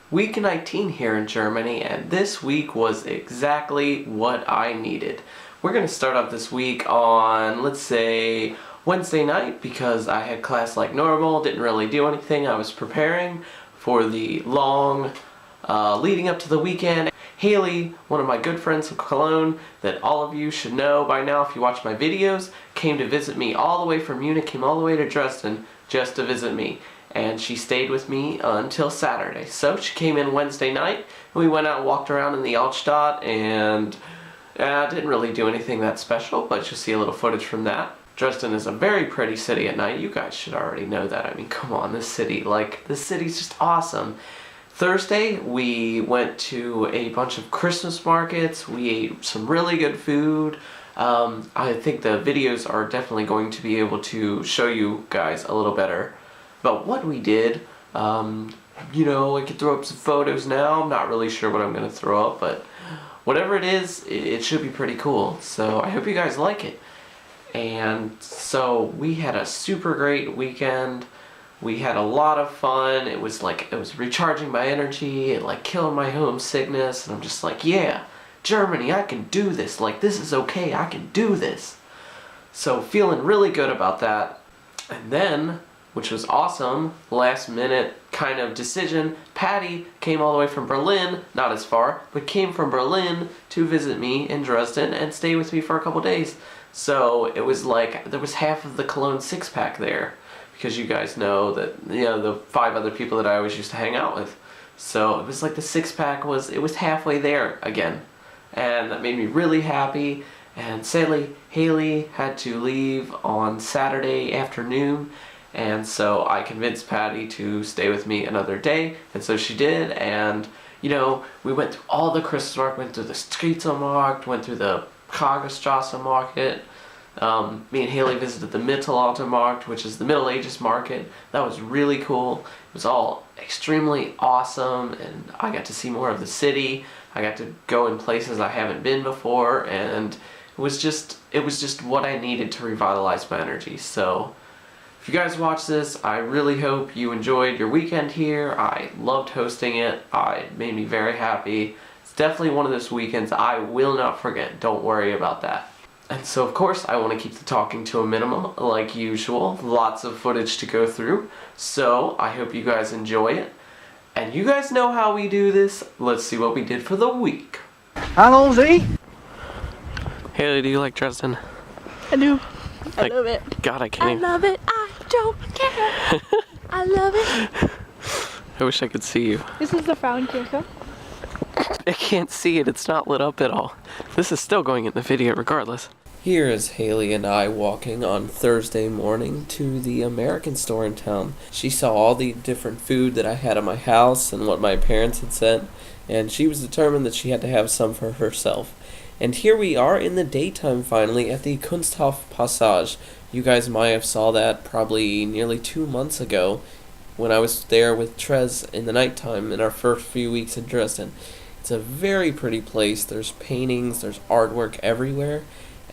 Week 19 here in Germany, and this week was exactly what I needed. We're going to start off this week on, let's say, Wednesday night, because I had class like normal, didn't really do anything. I was preparing for the long leading up to the weekend. Haley, one of my good friends from Cologne, that all of you should know by now if you watch my videos, came to visit me all the way from Munich, came all the way to Dresden just to visit me. And she stayed with me until Saturday. So she came in Wednesday night, and we went out and walked around in the Altstadt, and didn't really do anything that special, but you'll see a little footage from that. Dresden is a very pretty city at night. You guys should already know that. I mean, come on, this city's just awesome. Thursday, we went to a bunch of Christmas markets. We ate some really good food. I think the videos are definitely going to be able to show you guys a little better about what we did. You know, I could throw up some photos now. I'm not really sure what I'm going to throw up, but whatever it is, it should be pretty cool. So I hope you guys like it. And so we had a super great weekend. We had a lot of fun. It was recharging my energy and like killing my homesickness. And I'm just like, yeah, Germany, I can do this. Like, this is okay. I can do this. So feeling really good about that. And then, which was awesome, last minute kind of decision, Patty came all the way from Berlin, not as far, but came from Berlin to visit me in Dresden and stay with me for a couple days. So it was like, there was half of the Cologne six-pack there, because you guys know that, you know, the 5 other people that I always used to hang out with. So it was like the six-pack was halfway there again. And that made me really happy. And sadly, Haley had to leave on Saturday afternoon. And so I convinced Patty to stay with me another day, and so she did. And you know, we went through all the Christmas market, went through the Streetmarkt, went through the Congress-Bundestag market. Me and Haley visited the Mittelaltermarkt, which is the Middle Ages market. That was really cool. It was all extremely awesome, and I got to see more of the city. I got to go in places I haven't been before, and it was just what I needed to revitalize my energy. So if you guys watch this, I really hope you enjoyed your weekend here. I loved hosting it. It made me very happy. It's definitely one of those weekends I will not forget. Don't worry about that. And so, of course, I want to keep the talking to a minimum, like usual. Lots of footage to go through. So I hope you guys enjoy it. And you guys know how we do this. Let's see what we did for the week. Hello, Z. Haley, do you like Dresden? I do. I love it. God, I can't even. I love it. I don't care. I love it. I wish I could see you. This is the Frauenkirche. I can't see it. It's not lit up at all. This is still going in the video regardless. Here is Haley and I walking on Thursday morning to the American store in town. She saw all the different food that I had at my house and what my parents had sent, and she was determined that she had to have some for herself. And here we are in the daytime finally at the Kunsthof Passage. You guys might have saw that probably nearly 2 months ago when I was there with Trez in the nighttime in our first few weeks in Dresden. It's a very pretty place. There's paintings, there's artwork everywhere.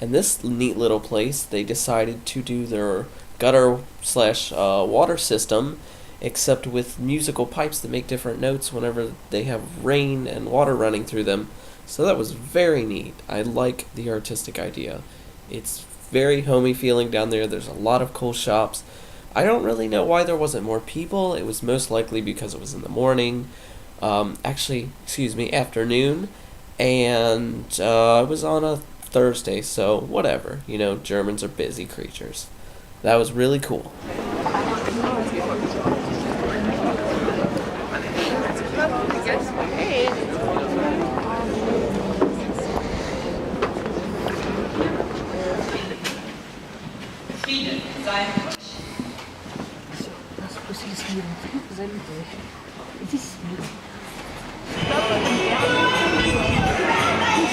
And this neat little place, they decided to do their gutter/water system, except with musical pipes that make different notes whenever they have rain and water running through them. So that was very neat. I like the artistic idea. It's very homey feeling down there. There's a lot of cool shops. I don't really know why there wasn't more people. It was most likely because it was in the morning. Afternoon. And it was on a Thursday, so whatever. You know, Germans are busy creatures. That was really cool.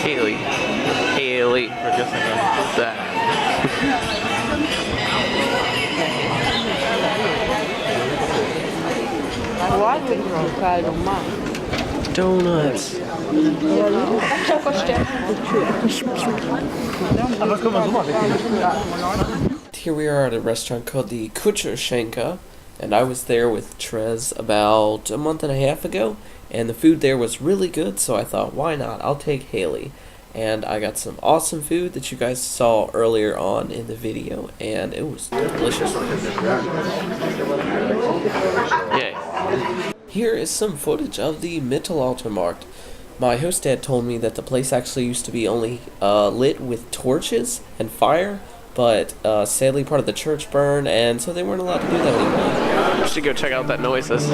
Haley, that. Donuts. Here we are at a restaurant called the Kutscherschenke, and I was there with Trez about a month and a half ago, and the food there was really good, so I thought, why not? I'll take Haley. And I got some awesome food that you guys saw earlier on in the video, and it was delicious. Yay. Here is some footage of the Mittelaltermarkt. My host dad told me that the place actually used to be only lit with torches and fire, but sadly part of the church burned, and so they weren't allowed to do that anymore. We should go check out that noises.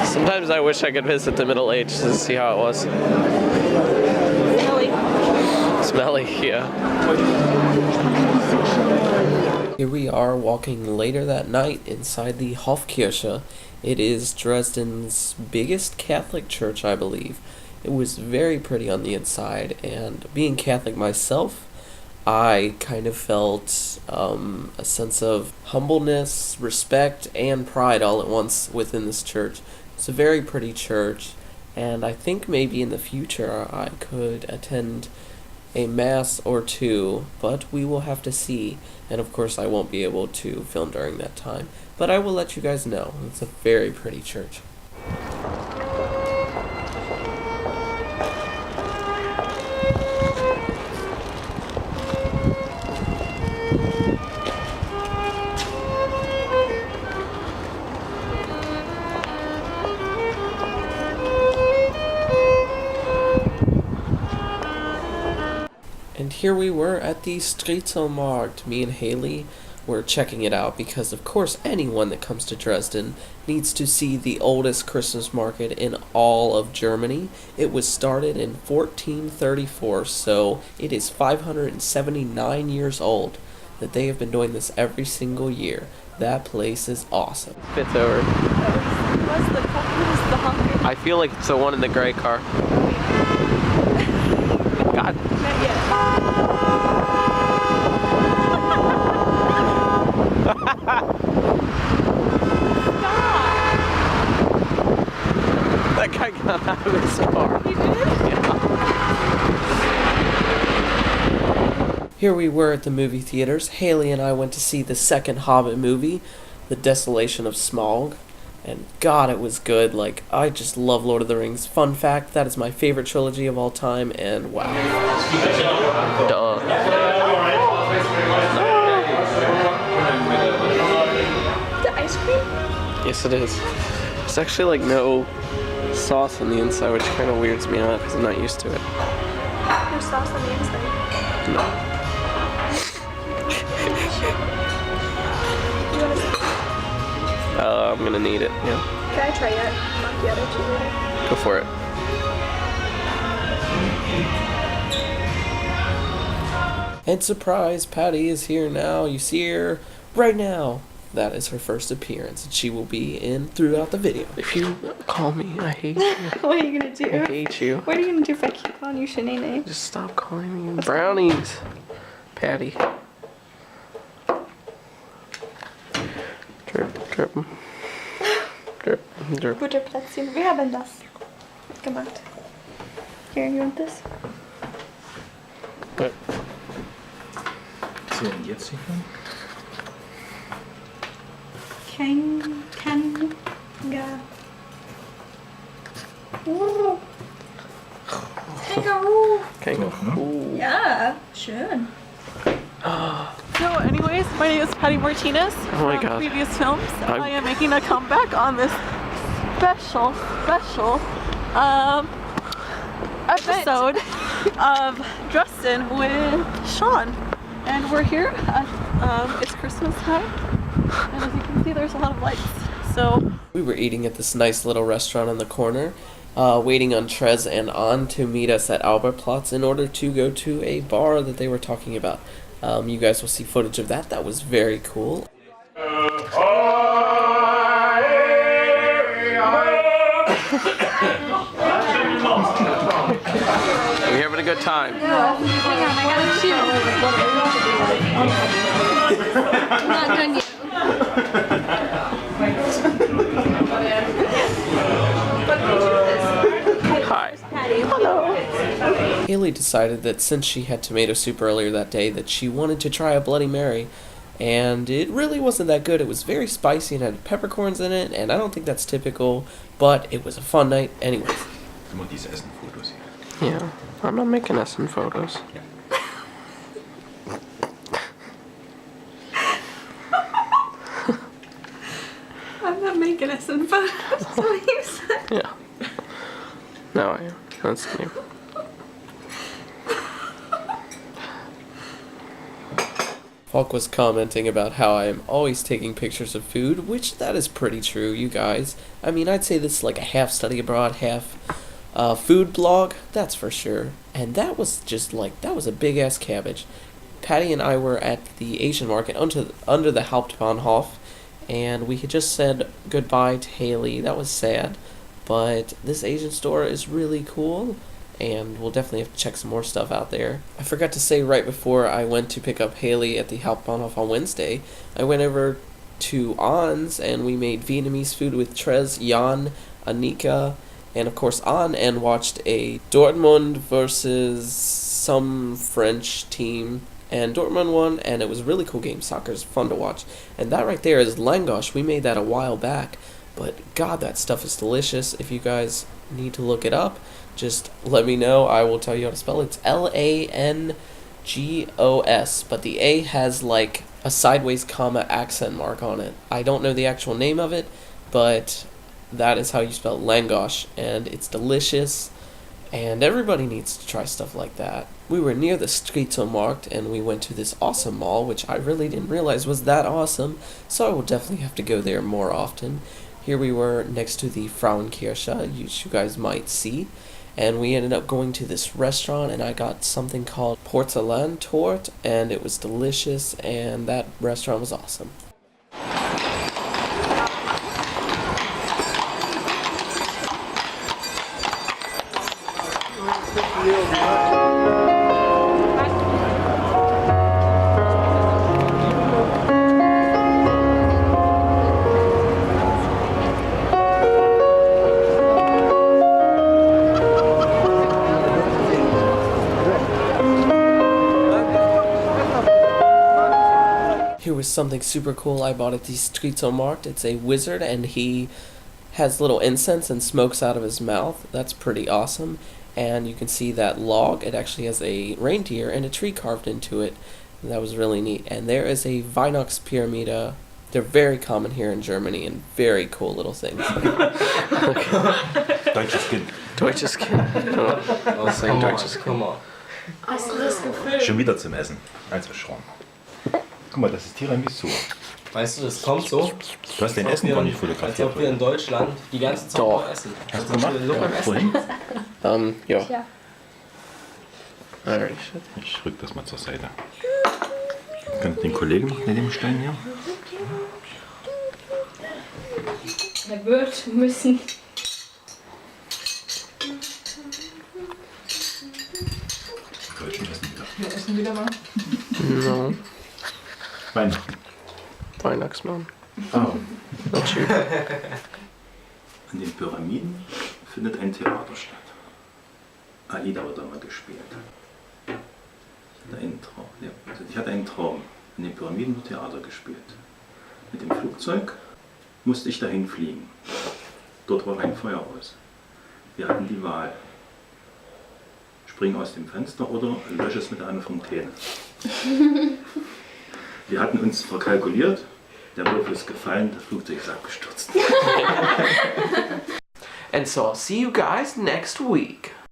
Sometimes I wish I could visit the Middle Ages to see how it was. Smelly, yeah. Here we are walking later that night inside the Hofkirche. It is Dresden's biggest Catholic church, I believe. It was very pretty on the inside, and being Catholic myself, I kind of felt a sense of humbleness, respect, and pride all at once within this church. It's a very pretty church, and I think maybe in the future I could attend a mass or two, but we will have to see. And of course I won't be able to film during that time, but I will let you guys know. It's a very pretty church. And here we were at the Striezelmarkt. Me and Haley were checking it out because, of course, anyone that comes to Dresden needs to see the oldest Christmas market in all of Germany. It was started in 1434, so it is 579 years old that they have been doing this every single year. That place is awesome. Fits over. What's the hunger? I feel like it's the one in the gray car. God. Not yet. That guy got out of his car. He did? Yeah. Here we were at the movie theaters. Haley and I went to see the second Hobbit movie, The Desolation of Smaug. And God, it was good. Like, I just love Lord of the Rings. Fun fact, that is my favorite trilogy of all time, and wow. Duh. The ice cream? Yes, it is. There's actually, like, no sauce on the inside, which kind of weirds me out because I'm not used to it. There's sauce on the inside. No. You want to I'm gonna need it, yeah. Can I try it? Not the other two later. Go for it. And surprise, Patty is here now. You see her right now. That is her first appearance, and she will be in throughout the video. If you call me, I hate you. What are you gonna do? I hate you. What are you gonna do if I keep calling you Shanae? Just stop calling me brownies, Patty. Drip, drip. Drip, drip. Butterplätzchen. Wir haben das gemacht. Here, you want this? What? Was wir denn jetzt hier hören? Kanga. Oh. Kangaroo. Kangaroo. Ja, schön. So anyways, my name is Patty Martinez Oh my from God. previous films. I am making a comeback on this special episode of Dresden with Sean. And we're here at, it's Christmas time. And as you can see, there's a lot of lights. So We were eating at this nice little restaurant on the corner, waiting on Trez and Anh to meet us at Albertplatz in order to go to a bar that they were talking about. You guys will see footage of that. That was very cool. Are we having a good time? Hang on, I gotta chew. Not done yet. Hi. Patty. Hello. really decided that since she had tomato soup earlier that day that she wanted to try a Bloody Mary. And it really wasn't that good. It was very spicy and had peppercorns in it, and I don't think that's typical, but it was a fun night anyways. Immer diese Essen-Fotos hier. Yeah, I'm not making Essen photos. I'm not making us in photos. That's what you said. Yeah. No, I am. That's new. Falk was commenting about how I am always taking pictures of food, which that is pretty true, you guys. I mean, I'd say this is like a half study abroad, half food blog, that's for sure. And that was just like, that was a big ass cabbage. Patty and I were at the Asian market under the Hauptbahnhof, and we had just said goodbye to Haley. That was sad, but this Asian store is really cool, and we'll definitely have to check some more stuff out there. I forgot to say right before I went to pick up Haley at the Hauptbahnhof on Wednesday, I went over to Ann's and we made Vietnamese food with Trez, Janne, Anika, and of course Anne, and watched a Dortmund versus some French team. And Dortmund won, and it was a really cool game. Soccer is fun to watch. And that right there is langosh. We made that a while back, but God, that stuff is delicious. If you guys need to look it up, just let me know. I will tell you how to spell it. It's Langos, but the A has like a sideways comma accent mark on it. I don't know the actual name of it, but that is how you spell langosh, and it's delicious, and everybody needs to try stuff like that. We were near the Streetmarkt, and we went to this awesome mall, which I really didn't realize was that awesome, so I will definitely have to go there more often. Here we were next to the Frauenkirche, you guys might see, and we ended up going to this restaurant, and I got something called Porzellan-Torte, and it was delicious, and that restaurant was awesome. Here was something super cool I bought at the Streetmarkt. It's a wizard, and he has little incense and smokes out of his mouth. That's pretty awesome. And you can see that log. It actually has a reindeer and a tree carved into it. And that was really neat. And there is a Weihnachtspyramide. They're very common here in Germany, and very cool little things. Deutsches Kind. Deutsches Kind. I'll say Deutsches Kind. Come on. Hast du das gefilmt? Schon wieder zum Essen. Eins verschrauben. Guck mal, das ist Tiramisu. Weißt du, das kommt so, Du hast dein Essen gar nicht fotografiert. als ob wir in Deutschland die ganze Zeit Doch. nur essen. Hast du gemacht? Vorhin? Ja. Ja. Alright. Ich rück das mal zur Seite. Könnt den Kollegen noch mit dem Stein hier? Er wird müssen. Deutschen essen wieder. Wir essen wieder mal. No. Weihnachten. Weihnachtsmann. Oh. Not you. An den Pyramiden findet ein Theater statt. Aida wird da mal gespielt. Ich hatte einen Traum. An den Pyramiden wird Theater gespielt. Mit dem Flugzeug musste ich dahin fliegen. Dort war ein Feuer aus. Wir hatten die Wahl. Spring aus dem Fenster oder lösche es mit einer Fontäne. Wir hatten uns verkalkuliert. Der Würfel ist gefallen, das Flugzeug ist abgestürzt. And so I'll see you guys next week.